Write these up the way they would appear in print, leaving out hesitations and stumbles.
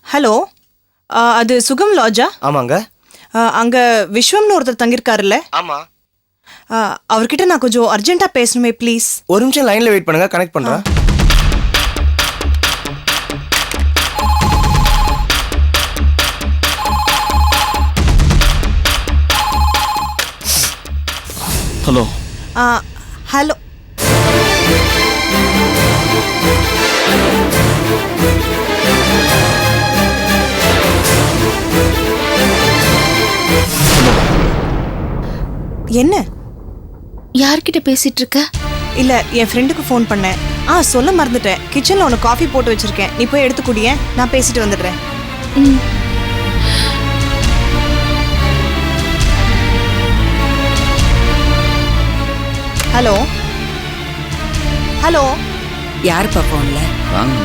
Hello, அது சுகம் லாட்ஜா? ஆமாங்க. அங்க விஸ்வம்னு ஒருத்தர் தங்கியிருக்காருல்ல? ஆமா. அவர்கிட்ட நான் கொஞ்சம் அர்ஜென்ட்டா பேசணுமே ப்ளீஸ். ஒரு நிமிஷம் லைன்ல வெயிட் பண்ணுங்க, கனெக்ட் பண்றேன். ஹலோ. ஹலோ. என்ன? யார்கிட்ட பேசிட்டு இருக்க? இல்ல, என் ஃப்ரெண்டுக்கு ஃபோன் பண்ணேன். சொல்ல மறந்துட்டேன். கிச்சன்ல உனக்கு காஃபி போட்டு வச்சிருக்கேன், நீ போய் எடுத்து குடியே, நான் பேசிட்டு வந்துடுறேன். Hello hello. யாருப்பா போன்ல? வாங்க.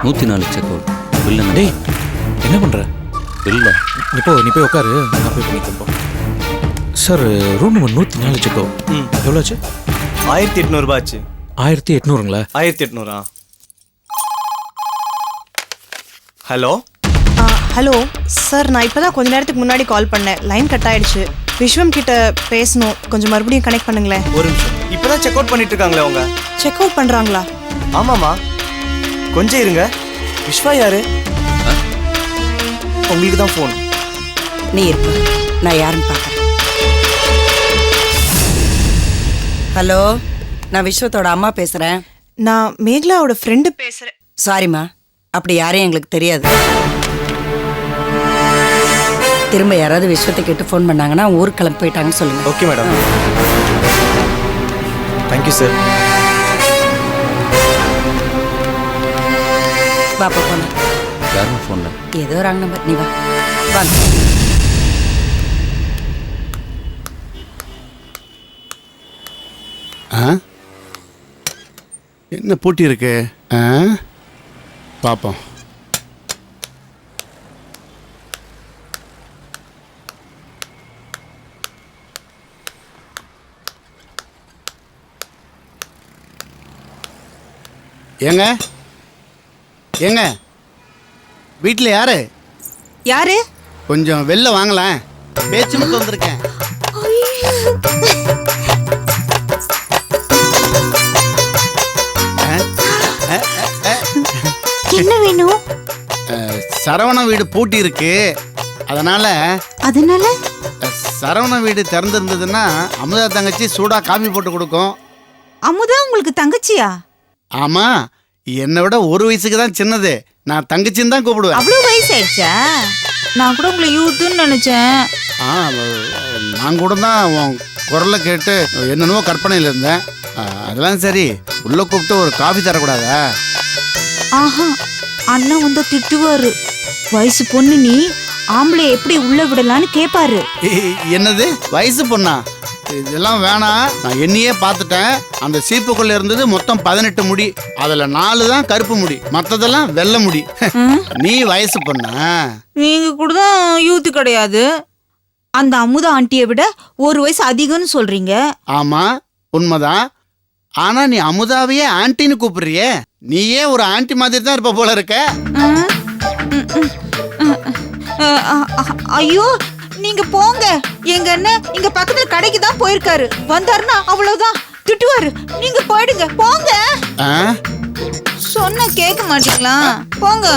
$104 செக் அவுட். பில்லு டேய், என்ன பண்ற? பில்ல நீ போய் உட்காரு, நான் போய் பண்ணிக்கிறேன். Sir, room number 104 check out. எவ்வளோ ஆச்சு? 1800 ரூபாய் ஆச்சு. 1800ங்களா? 1800. ஹலோ. ஹலோ சார், நான் இப்போதான் கொஞ்ச நேரத்துக்கு முன்னாடி கால் பண்ணேன், லைன் கட் ஆயிடுச்சு. விஸ்வம் கிட்ட பேசணும், கொஞ்சம் மறுபடியும் கனெக்ட் பண்ணுங்களேன். ஒரு நிமிஷம். இப்பதான் செக் அவுட் பண்ணிட்டு இருக்காங்களே அவங்க. செக் அவுட் பண்றாங்களா? ஆமாமா, கொஞ்சம் இருங்க. விஸ்வா யாரு? உங்களுக்கு தான் ஃபோன். நீ இருப்ப, நான் யாருன்னு பார்க்குறேன். ஹலோ, நான் விஸ்வத்தோட அம்மா பேசுகிறேன். நான் மேகலாவோட ஃப்ரெண்டு பேசுகிறேன். சாரிம்மா, அப்படி யாரையும் எங்களுக்கு தெரியாது. திரும்ப யாராவது விஸ்வத்தை கேட்டு ஃபோன் பண்ணாங்கன்னா ஊருக்கு கிளம்பி போயிட்டாங்கன்னு சொல்லுங்க. Okay madam. Thank you sir. பாப்பா போன யாரும் ஃபோன்ல ஏதோ ராங் நம்பர். நீ வா வாங்க. என்ன போட்டி இருக்கு? பாப்போம். ஏங்க ஏங்க, வீட்டில் யாரு? யாரு? கொஞ்சம் வெளில வாங்கலாம், பேச்சு மட்டும் வந்திருக்கேன். என்ன வேணும்? சரவண வீடு பூட்டி இருக்கு, அதனால சரவண வீடு திறந்திருந்ததுன்னா அமுதா தங்கச்சி சூடா காபி போட்டு கொடுக்கும். அமுதா உங்களுக்கு தங்கச்சியா? ஆமா, என்னை விட ஒரு வயசுக்கு தான் சின்னது. நான் தங்கச்சின்னு தான் கூப்பிடுவேன். அவ்வளவு வயசு ஆயிடுச்சா? நான் கூட உங்களை யூத்துன்னு நினைச்சேன். நான் கூட தான் உன் குரலை கேட்டு என்னென்னவோ கற்பனையில் இருந்தேன். அதெல்லாம் சரி, உள்ள கூப்பிட்டு ஒரு காஃபி தரக்கூடாதா? ஆஹா, அண்ணன் வந்து திட்டுவாரு. வயசு பொண்ணு நீ, ஆம்பளை எப்படி உள்ள விடலான்னு கேட்பாரு. என்னது வயசு பொண்ணா? இதெல்லாம் வேணாம். நான் என்னையே பார்த்துட்டேன். அந்த சீப்புக்குள்ள இருந்தது மொத்தம் 18 முடி. அதுல 4 தான் கருப்பு முடி, மற்றதெல்லாம் வெள்ளை முடி. நீ வயசு பொண்ணா? நீங்க கூட தான் யூத்து கிடையாது. அந்த அமுதா ஆண்டியை விட ஒரு வயசு அதிகம்னு சொல்றீங்க. ஆமா, உண்மைதான். ஆனா நீ அமுதாவையே ஆண்டின்னு கூப்பிடுறியே, நீயே ஒரு ஆண்டி மாதிரி தான் இருப்ப போல இருக்க. ஐயோ, நீங்க போங்க. எங்க அண்ணன் இங்க பக்கத்துல கடைக்கு தான் போயிருக்காரு. வந்தாருன்னா அவ்வளவுதான், திட்டுவாரு. நீங்க போயிடுங்க, போங்க. சொன்ன கேட்க மாட்டீங்களா? போங்க.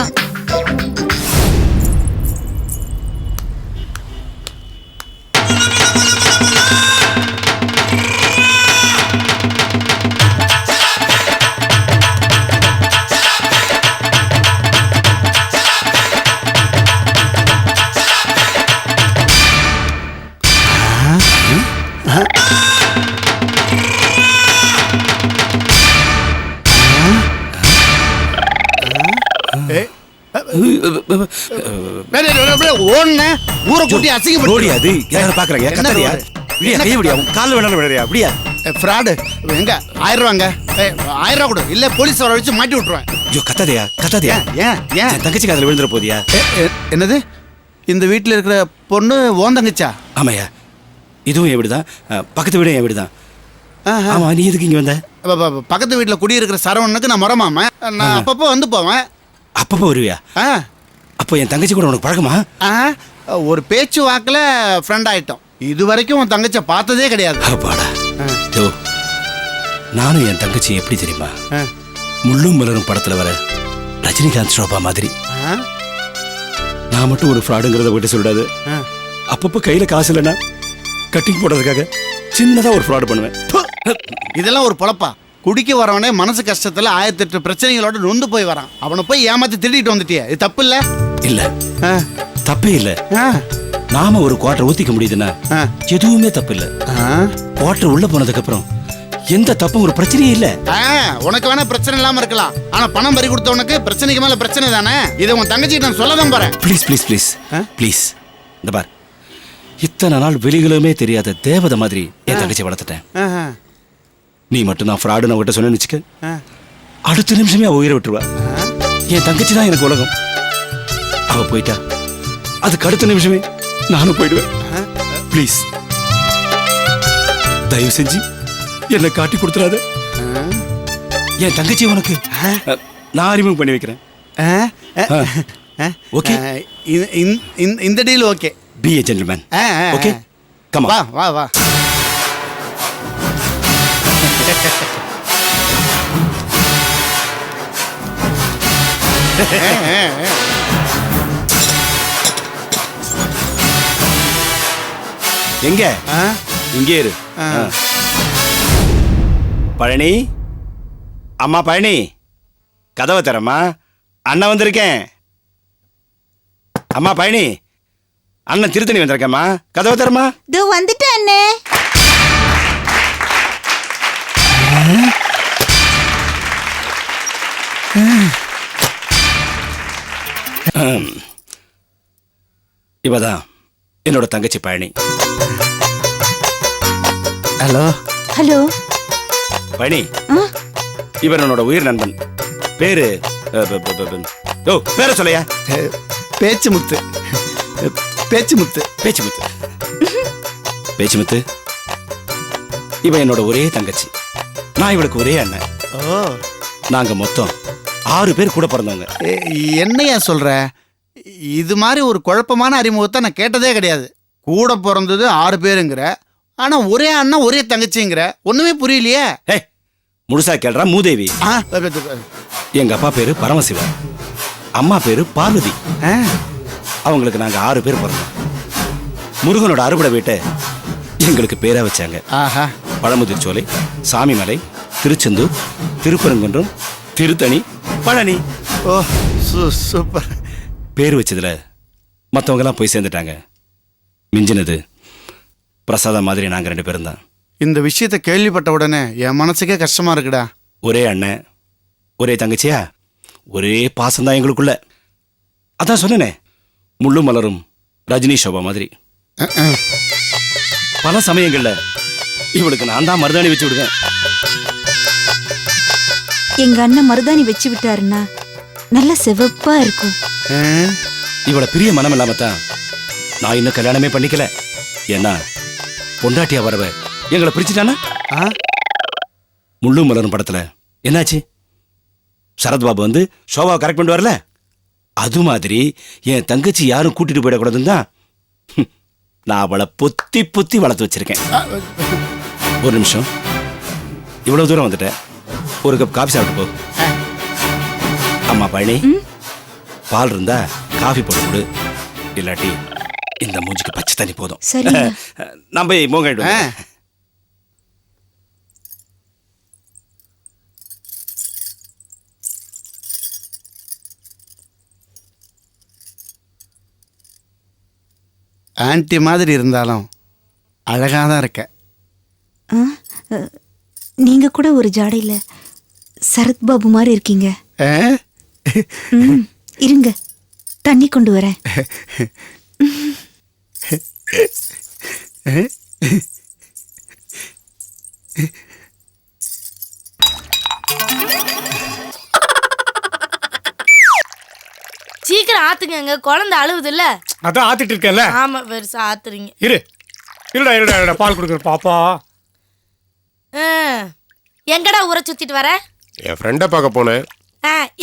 ஊரை கூட்டி அசிங்கப்படுத்தி அது யாரும் பாக்குறாங்க. கத்தாரியா கைய விடியா, கால் வேணாலும் விடுறியா? அப்படியா ஃப்ராடு? எங்க 1000 ரூபாங்க, 1000 ரூபா கொடு, இல்ல போலீஸ் வர வச்சு மாட்டி விட்டுருவேன். ஐயோ கத்தாதியா கத்தாதியா. ஏன் தங்கச்சிக்கு அதில் விழுந்துட போதியா? என்னது? இந்த வீட்டில் இருக்கிற பொண்ணு ஓன் தங்கச்சா? ஆமாய்யா, இதுவும் என் வீடு தான், பக்கத்து வீடும் என் வீடு தான். ஆமா நீ எதுக்கு இங்க வந்த? பக்கத்து வீட்டுல குடியிருக்கிற சரவணனுக்கு நான் முறமாம நான் அப்பப்போ வந்து போவேன். அப்பப்போ வருவியா? ஆ, அப்போ என் தங்கச்சி கூட உனக்கு பழக்கமா? ஆ, ஒரு பேச்சு வாக்குல ஃப்ரெண்ட் ஆயிட்டோம். இது வரைக்கும் உன் தங்கச்சியை பார்த்ததே கிடையாது. அப்பாடா. யோ, நானும் என் தங்கச்சி எப்படி தெரியுமா? ஆ. முள்ளும் மலரும் படத்துல வர ரஜினிகாந்த் ஷோபா மாதிரி. ஆ, நான் மட்டும் ஒரு ஃப்ராடுங்கிறத விட்டு சொல்லிடாது. ஆ. அப்பப்போ கையில காசு இல்லைன்னா கட்டிங் போடுறதுக்காக சின்னதா ஒரு ஃப்ராட் பண்ணுவேன். இதெல்லாம் ஒரு பொழப்பா? குடிக்க வரவனே மனசு கஷ்டத்துல 1008 பிரச்சனைகளோட நொந்து போய் வரான். அவனை போய் ஏமாத்தி திருடிட்டு வந்துட்டியே, இது தப்பு இல்ல? இல்ல, ஆ, தப்பே இல்ல. ஆ, நாம ஒரு குவார்டர் ஊத்திக்க முடியுதுன்னா ஆ. எதுவுமே தப்பு இல்ல. ஆ. குவார்டர் உள்ள போனதுக்கு அப்புறம் எந்த தப்பும் ஒரு பிரச்சனையே இல்ல. ஆ, உனக்கு வேணா பிரச்சனை இல்லாம இருக்கலாம். ஆனா பணம் பறி கொடுத்தவனுக்கு பிரச்சனைக்கு மேல பிரச்சனை தானே. இதை உன் தங்கச்சிக்கு நான் சொல்லதான் போறேன். ப்ளீஸ் ப்ளீஸ் ப்ளீஸ் ஆ? ப்ளீஸ். இந்த பார், இத்தனை நாள் வெளிகளுமே தெரியாத தேவதை மாதிரி என் தங்கச்சி வளர்த்துட்டேன். ஆஹா. நீ மட்டும் நான் ஃப்ராடுன்னு அவகிட்ட சொன்னேன்னு வச்சுக்க, ஆ. அடுத்த நிமிஷமே அவ உயிரை விட்டுருவா. என் தங்கச்சி தான் எனக்கு உலகம். அவ போயிட்டா அதுக்கு அடுத்த நிமிஷமே நானும் போயிடுவேன். ப்ளீஸ், தயவு செஞ்சு என்னை காட்டி கொடுத்துறாத. என் தங்கச்சி உனக்கு நான் அறிமுகம் பண்ணி வைக்கிறேன். ஆ, ஆ. ஓகே? ஆ, இந்த deal okay. Be a gentleman. ஆ, ஆ, ஆ. ஓகே, கம் வா ஆன். வா வா. எங்க? ஆ, இங்கே இரு. ஆ. பழனி, அம்மா பழனி, கதவை தரமா, அண்ணன் வந்திருக்கேன். அம்மா பழனி, அண்ணன் திருத்தணி வந்திருக்கேம்மா, கதவை தரமா. இதோ வந்துட்டேன் அண்ணே. இவதான் என்னோட தங்கச்சி பழனி. ஹலோ. ஹலோ. பழனி, இவர் என்னோட உயிர் நண்பன். பேரு ஓ, பேரை சொல்லையா? பேச்சு முத்து. பேச்சு முத்து. பேச்சுமுத்து. பேச்சுமுத்து, இவ என்னோட ஒரே தங்கச்சி. நான் இவளுக்கு ஒரே அண்ணன். ஓ, நாங்க மொத்தம் 6 பேர் கூட பிறந்தவங்க. என்னையா சொல்ற? இது மாதிரி ஒரு குழப்பமான அறிமுகத்தை நான் கேட்டதே கிடையாது. கூட பிறந்தது 6 பேருங்கிற, ஆனா ஒரே அண்ணன் ஒரே தங்கச்சிங்கிற. ஒண்ணுமே புரியலையே. ஏய், முழுசா கேள்றா மூதேவி. ஆ, எங்க அப்பா பேரு பரமசிவா, அம்மா பேரு பார்வதி. ஆ. அவங்களுக்கு நாங்க 6 பேர் பிறந்தோம். முருகனோட அறுபடை வீட்டை எங்களுக்கு பேரா வச்சாங்க. ஆஹா. பழமுதிர்ச்சோலை, சாமிமலை, திருச்செந்தூர், திருப்பரங்குன்றம், திருத்தணி, பழனி. ஓ, சூப்பர். பேர் வச்சதுல மற்றவங்க எல்லாம் போய் சேர்ந்துட்டாங்க. மிஞ்சினது பிரசாதம் மாதிரி நாங்க 2 பேரும் தான். இந்த விஷயத்தை கேள்விப்பட்ட உடனே என் மனசுக்கே கஷ்டமா இருக்குடா. ஒரே அண்ணன் ஒரே தங்கச்சியா, ஒரே பாசம்தான் எங்களுக்குள்ள. அதான் சொன்னேனே, முள்ளும் மலரும் ரஜினி ஷோபா மாதிரி. பல சமயங்கள்ல இவளுக்கு நான் தான் மருதாணி வச்சு விடுவேன். எங்க அண்ணன் மருதாணி வச்சு விட்டாருன்னா நல்ல சிவப்பா இருக்கும். இவளை பிரிய மனம் இல்லாமத்தான் நான் இன்னும் கல்யாணமே பண்ணிக்கல. ஏன்னா பொண்டாட்டியா வரவ எங்களை பிரிச்சுட்டானா? முள்ளும் மலரும் படத்துல என்னாச்சு? சரத்பாபு வந்து ஷோபாவை கரெக்ட் பண்ணிட்டு வரல. அது மாதிரி என் தங்கச்சி யாரும் கூட்டிட்டு போயிடக்கூடாதுன்னு தான் நான் அவளை பொத்தி பொத்தி வளர்த்து வச்சிருக்கேன். ஒரு நிமிஷம், இவ்வளவு தூரம் வந்துட்டேன், ஒரு கப் காஃபி சாப்பிட்டு போ. அம்மா பழனி, பால் இருந்தா காஃபி போட்டு கொடு, இல்லாட்டி இந்த மூஞ்சிக்கு பச்சை தண்ணி போதும். சரிங்க. நான் போய் மோங்கிட்டு ஆன்ட்டி மாதிரி இருந்தாலும் அழகாக தான் இருக்க. நீங்க கூட ஒரு ஜாடையில சரத் பாபு மாதிரி இருக்கீங்க. இருங்க, தண்ணி கொண்டு வரேன். சீக்கிரம் ஆத்துங்க, குழந்தை அழுவுது இல்ல. அதான் ஆத்திட்டு இருக்கேன்ல. ஆமா, பெருசா ஆத்துறீங்க. இருடா பால் கொடுக்குற பாப்பா. எங்கடா ஊரை சுத்திட்டு வர? என் ஃப்ரெண்டை பார்க்க போனேன்.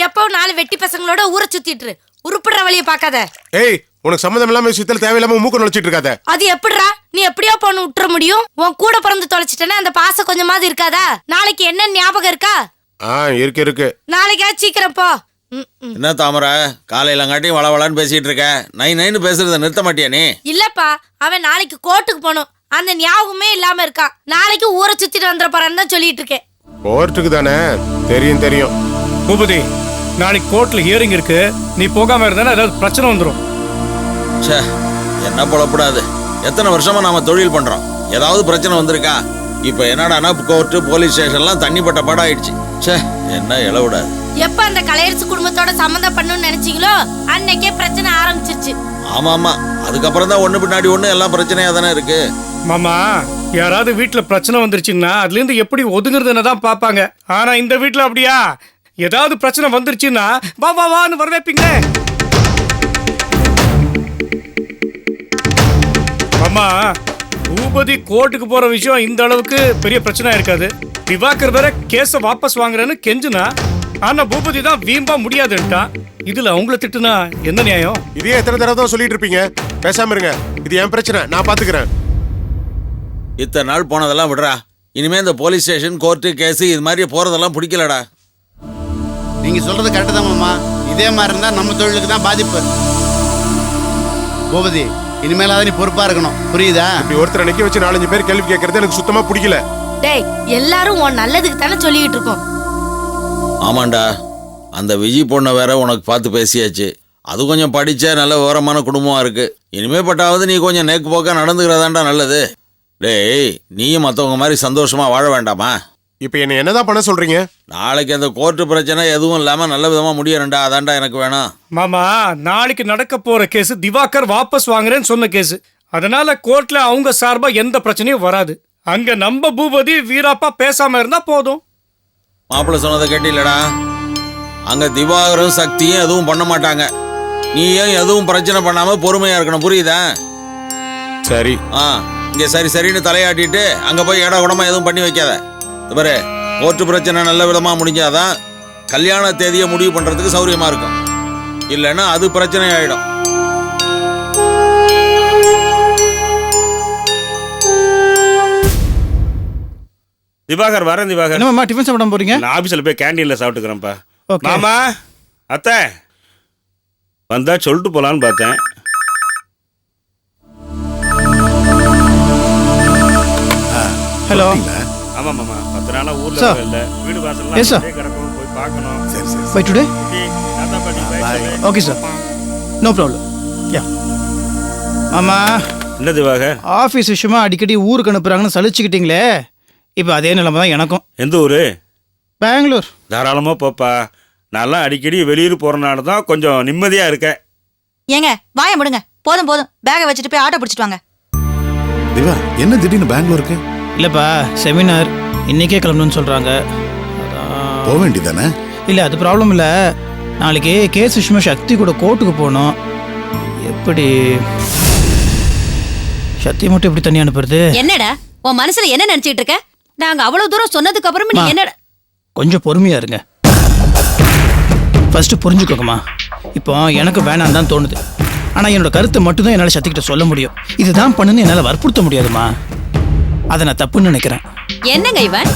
எப்பவும் 4 வெட்டி பசங்களோட ஊரை சுத்திட்டு உருப்படுற வழியை பார்க்காத. ஏய், உனக்கு சம்மந்தம் இல்லாம விஷயத்துல தேவையில்லாம மூக்க நுழைச்சிட்டு இருக்காத. அது எப்படிடா? நீ எப்படியோ பொண்ணு விட்டுற முடியும்? உன் கூட பிறந்து தொலைச்சிட்டேன்னா அந்த பாசம் கொஞ்சமாவது இருக்காதா? நாளைக்கு என்ன ஞாபகம் இருக்கா? இருக்கு. நாளைக்கா சீக்கிரம் போ. என்ன தாமரை, காலையிலங்காட்டியும் வளவளான்னு பேசிட்டு இருக்க? நைன்னு பேசுறத நிறுத்த மாட்டியா நீ? இல்லப்பா, அவன் நாளைக்கு கோர்ட்டுக்கு போகணும். அந்த ஞாபகமே இல்லாம இருக்கா. நாளைக்கு ஊரை சுத்திட்டு வந்துட போறான்னு தான் சொல்லிட்டு இருக்கேன். கோர்ட்டுக்கு தானே? தெரியும். பூபதி, நாளைக்கு கோர்ட்ல ஹியரிங் இருக்கு. நீ போகாம இருந்தா ஏதாவது பிரச்சனை வந்துடும். என்ன புலப்படாது. எத்தனை வருஷமா நாம தொழில் பண்றோம், ஏதாவது பிரச்சனை வந்திருக்கா? இப்ப என்னடானா கோர்ட்டு போலீஸ் ஸ்டேஷன்லாம் தண்ணி பட்ட பாடம் ஆயிடுச்சு. என்ன இளவிடாது. எப்ப அந்த கலையரசு குடும்பத்தோட சம்மந்தம் பண்ணணும்னு நினைச்சீங்களோ அன்னைக்கே பிரச்சனை ஆரம்பிச்சிருச்சு. ஆமா, அதுக்கப்புறம் தான் ஒண்ணு பின்னாடி ஒண்ணு எல்லாம் பிரச்சனையா தானே இருக்கு. மாமா, யாராவது வீட்டுல பிரச்சனை வந்துருச்சுன்னா அதுல இருந்து எப்படி ஒதுங்குறதுன்னு தான் பாப்பாங்க. ஆனா இந்த வீட்டுல அப்படியா? ஏதாவது பிரச்சனை வந்துருச்சுன்னா வான்னு வரவேப்பீங்க. மாமா, பூபதி கோர்ட்டுக்கு போற விஷயம் இந்த அளவுக்கு பெரிய பிரச்சனை இருக்காது. திவாகர் வேற கேஸ வாபஸ் வாங்குறேன்னு கெஞ்சுனா, ஆனா பூபதி தான் வீம்பா முடியாதுன்ட்டான். இதுல அவங்கள திட்டுனா என்ன நியாயம்? இதே எத்தனை தடவை தான் சொல்லிட்டு இருப்பீங்க? பேசாம இருங்க, இது என் பிரச்சனை, நான் பாத்துக்கிறேன். இத்தனை நாள் போனதெல்லாம் விடுறா. இனிமே இந்த போலீஸ் ஸ்டேஷன், கோர்ட்டு, கேஸ் இது மாதிரி போறதெல்லாம் பிடிக்கலடா. நீங்க சொல்றது கரெக்டு தான் மாமா. இதே மாதிரி இருந்தா நம்ம தொழிலுக்கு தான் பாதிப்பு. பூபதி, இனிமேலாவது நீ பொறுப்பா இருக்கணும், புரியுதா? இப்படி ஒருத்தரை நிக்க வச்சு 4-5 பேர் கேள்வி கேட்கறது எனக்கு சுத்தமா பிடிக்கல. டேய், எல்லாரும் உன் நல்லதுக்கு தானே சொல்லிக்கிட்டு இருக்கோம். ஆமாண்டா, அந்த விஜய் பொண்ணை வேற உனக்கு பார்த்து பேசியாச்சு. அது கொஞ்சம் படிச்ச நல்ல விவரமான குடும்பமா இருக்கு. இனிமே பட்டாவது நீ கொஞ்சம் நேக்கு போக்கா நடந்துக்கிறதாண்டா நல்லது. டேய், நீயும் மற்றவங்க மாதிரி சந்தோஷமா வாழ வேண்டாமா? இப்ப என்ன என்னதான் பண்ண சொல்றீங்க? நாளைக்கு அந்த கோர்ட்டு பிரச்சனை எதுவும் இல்லாம நல்ல விதமா முடியறண்டா. அதான்டா எனக்கு வேணும். மாமா, நாளைக்கு நடக்க போற கேஸ் திவாகர் வாபஸ் வாங்குறேன்னு சொன்ன கேஸ். அதனால கோர்ட்ல அவங்க சார்பா எந்த பிரச்சனையும் வராது. அங்க நம்ம பூபதி வீராப்பா பேசாம இருந்தா போதும். மாப்பிள்ள சொன்னதை கேட்டில்லடா? அங்க திவாகரும் சக்தியும் எதுவும் பண்ண மாட்டாங்க. நீயும் எதுவும் பிரச்சனை பண்ணாம பொறுமையா இருக்கணும், புரியுதா? சரி. இங்க சரின்னு தலையாட்டிட்டு அங்க போய் ஏடா குடமா எதுவும் பண்ணி வைக்காத. பாரு, கோர்ட்டு பிரச்சனை நல்ல விதமா முடிஞ்சாதான் கல்யாண தேதியை முடிவு பண்றதுக்கு சௌரியமா இருக்கும். இல்லைன்னா அது பிரச்சனை ஆயிடும். திவாகர் வரேன். திவாகர், என்னம்மா டிஃபன் சாப்பிட போறீங்க? நான் ஆபீஸ்ல போய் கேண்டீன்ல சாப்பிட்டுக்கிறேன்ப்பா. Okay. மாமா, அத்தை வந்தா சொல்லிட்டு போலான்னு பார்த்தேன். ஹலோ. ஆமா மாமா, 10 நாளா ஊர்ல Sir. இல்ல. வீடு வாசல்லாம் Yes, sir. அப்படியே கிடக்கும், போய் பார்க்கணும். பை டுடே? தாத்தா பாட்டி bye சொல்லு. Okay sir, no problem. Yeah மாமா, என்ன திவாகர்? ஆஃபீஸ் விஷயமா அடிக்கடி ஊருக்கு அனுப்புறாங்கன்னு சலிச்சுக்கிட்டீங்களே, இப்போ அதே நிலைமை தான் எனக்கும். எந்த ஊரு? பெங்களூர். தாராளமா போப்பா. நான்லாம் அடிக்கடி வெளியூர் போறனால தான் கொஞ்சம் நிம்மதியா இருக்கேன். ஏங்க வாய முடுங்க. போதும் பேக வச்சுட்டு போய் ஆட்டோ பிடிச்சிட்டு வாங்க. திவா, என்ன திடீர்னு பெங்களூருக்கு? இல்லைப்பா, செமினார் இன்னைக்கே கிளம்பணும்னு சொல்கிறாங்க. போக வேண்டியதானே? இல்லை, அது ப்ராப்ளம் இல்லை. நாளைக்கு கேஸ் விஷயமா சக்தி கூட கோர்ட்டுக்கு போகணும். எப்படி சக்தி மட்டும் எப்படி தண்ணி அனுப்புறது? என்னடா உன் மனசுல என்ன நினைச்சிட்டு இருக்க? நாங்க அவ்வளவு தூரம் சொன்னதுக்கு அப்புறம் நீ என்னடா? கொஞ்சம் பொறுமையா இருங்க. ஃபர்ஸ்ட் புரிஞ்சுக்கோங்கம்மா. இப்போ எனக்கு வேணாம் தான் தோணுது. ஆனால் என்னோட கருத்தை மட்டும்தான் என்னால் சக்திக்கிட்ட சொல்ல முடியும். இதுதான் பண்ணுன்னு என்னால் வற்புறுத்த முடியாதுமா. அதை நான் தப்புன்னு நினைக்கிறேன். என்னங்க இவன்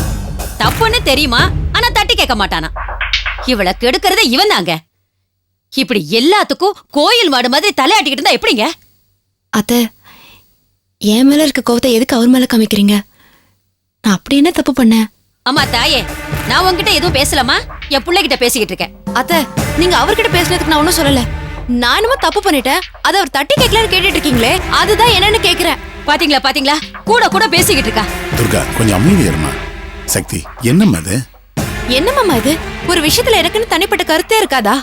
தப்புன்னு தெரியுமா? ஆனா தட்டி கேட்க மாட்டானா? இவளை கெடுக்கிறதே இவன் தாங்க. இப்படி எல்லாத்துக்கும் கோயில் மாடு மாதிரி தலையாட்டிக்கிட்டு இருந்தா எப்படிங்க? அத்தை, என் மேல இருக்க கோவத்தை எதுக்கு அவர் மேல காமிக்கிறீங்க? நான் அப்படி என்ன தப்பு பண்ணேன்? அம்மா தாயே, நான் உன்கிட்ட எதுவும் பேசலாமா? என் பிள்ளைகிட்ட பேசிக்கிட்டு இருக்கேன். அத்தை, நீங்க அவர்கிட்ட பேசுனதுக்கு நான் ஒன்னும் சொல்லல. நான் என்னமோ தப்பு பண்ணிட்டேன், அதை அவர் தட்டி கேட்கலான்னு கேட்டுட்டு இருக்கீங்களே, அதுதான் என்னன்னு கேக்குறேன். பாத்தீங்களா கூட பேசிக்கிட்டு இருக்கா. துர்கா, கொஞ்சம் அமைதியா இருமா. சக்தி, என்னம்மா அது? என்னம்மா இது? ஒரு விஷயத்துல எனக்குன்னு தனிப்பட்ட கருத்தே இருக்காதா?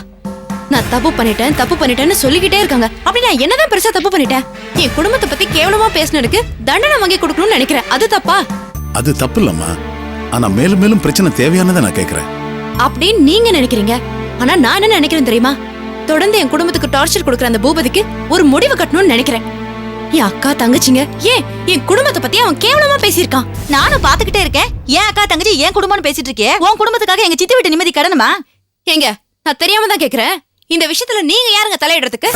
நான் தப்பு பண்ணிட்டேன்னு சொல்லிக்கிட்டே இருக்காங்க. அப்படி நான் என்னதான் பெருசா தப்பு பண்ணிட்டேன்? என் குடும்பத்தை பத்தி கேவலமா பேசினதுக்கு தண்டனை வாங்கி கொடுக்கணும்னு நினைக்கிறேன். அது தப்பா? அது தப்பு இல்லம்மா. ஆனா மேலும் மேலும் பிரச்சனை தேவையானதை நான் கேட்கிறேன். அப்படின்னு நீங்க நினைக்கிறீங்க. ஆனா நான் என்ன நினைக்கிறேன் தெரியுமா? தொடர்ந்து என் குடும்பத்துக்கு டார்ச்சர் கொடுக்குற அந்த பூபதிக்கு ஒரு முடிவு கட்டணும்னு நினைக்கிறேன். என் அக்கா தங்கச்சிங்க ஏன் என் குடும்பத்தை பத்தி அவன் கேவலமா பேசியிருக்கான். நானும் பாத்துக்கிட்டே இருக்கேன். ஏன் அக்கா தங்கச்சி ஏன் குடும்பம்னு பேசிட்டு இருக்கே? உன் குடும்பத்துக்காக எங்க சித்தி வீட்டு நிம்மதி கடனுமா? ஏங்க, நான் தெரியாம தான் கேக்குறேன். இந்த விஷயத்துல நீங்க யாருங்க தலையிடுறதுக்கு?